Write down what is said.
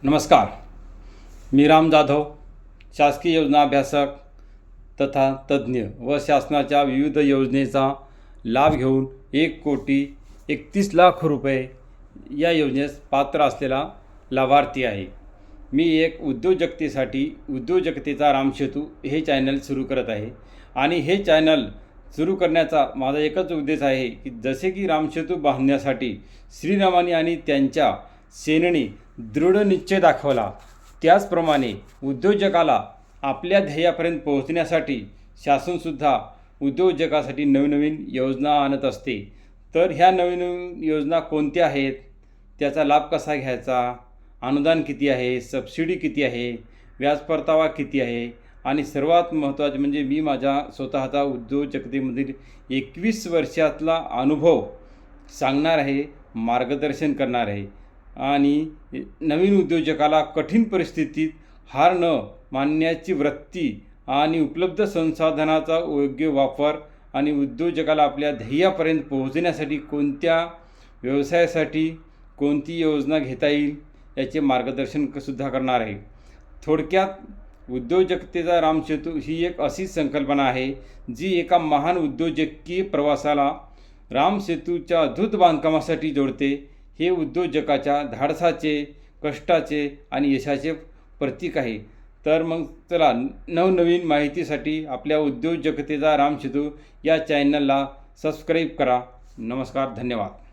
नमस्कार. मी राम जाधव, शासकीय योजना अभ्यासक तथा तज्ज्ञ व शासनाच्या विविध योजनेचा लाभ घेऊन 1,31,00,000 रुपये या योजनेस पात्र असलेला लाभार्थी आहे. मी एक उद्योजकतेचा रामसेतू हे चॅनल सुरू करत आहे आणि हे चॅनल सुरू करण्याचा माझा एकच उद्देश आहे की जसे की रामसेतू बांधण्यासाठी श्रीरामाने आणि त्यांच्या सेनेने दृढ निश्चय दाखवला, त्याचप्रमाणे उद्योजकाला आपल्या ध्येयापर्यंत पोहोचण्यासाठी शासनसुद्धा उद्योजकासाठी नवीन योजना आणत असते. तर ह्या नवीन योजना कोणत्या आहेत, त्याचा लाभ कसा घ्यायचा, अनुदान किती आहे, सबसिडी किती आहे, व्याज परतावा किती आहे आणि सर्वात महत्त्वाचे म्हणजे मी माझ्या स्वतःचा उद्योजकतेमधील 21 वर्षातला अनुभव सांगणार आहे, मार्गदर्शन करणार आहे आणि नवीन उद्योजकाला कठीण परिस्थितीत हार न मानण्याची वृत्ती आणि उपलब्ध संसाधनाचा योग्य वापर आणि उद्योजकाला आपल्या ध्येयापर्यंत पोहोचण्यासाठी कोणत्या व्यवसायासाठी कोणती योजना घेता येईल याचे मार्गदर्शन सुद्धा करणार आहे. थोडक्यात उद्योजकतेचा रामसेतू ही एक अशी संकल्पना आहे जी एका महान उद्योजकीय प्रवासाला रामसेतूच्या अद्भुत बांधकामासाठी जोडते. हे उद्योजकाच्या धाडसाचे, कष्टाचे आणि यशाचे प्रतीक आहे. तर मग चला, नवनवीन माहितीसाठी आपल्या उद्योजकतेचा रामसेतू या चॅनलला सबस्क्राईब करा. नमस्कार, धन्यवाद.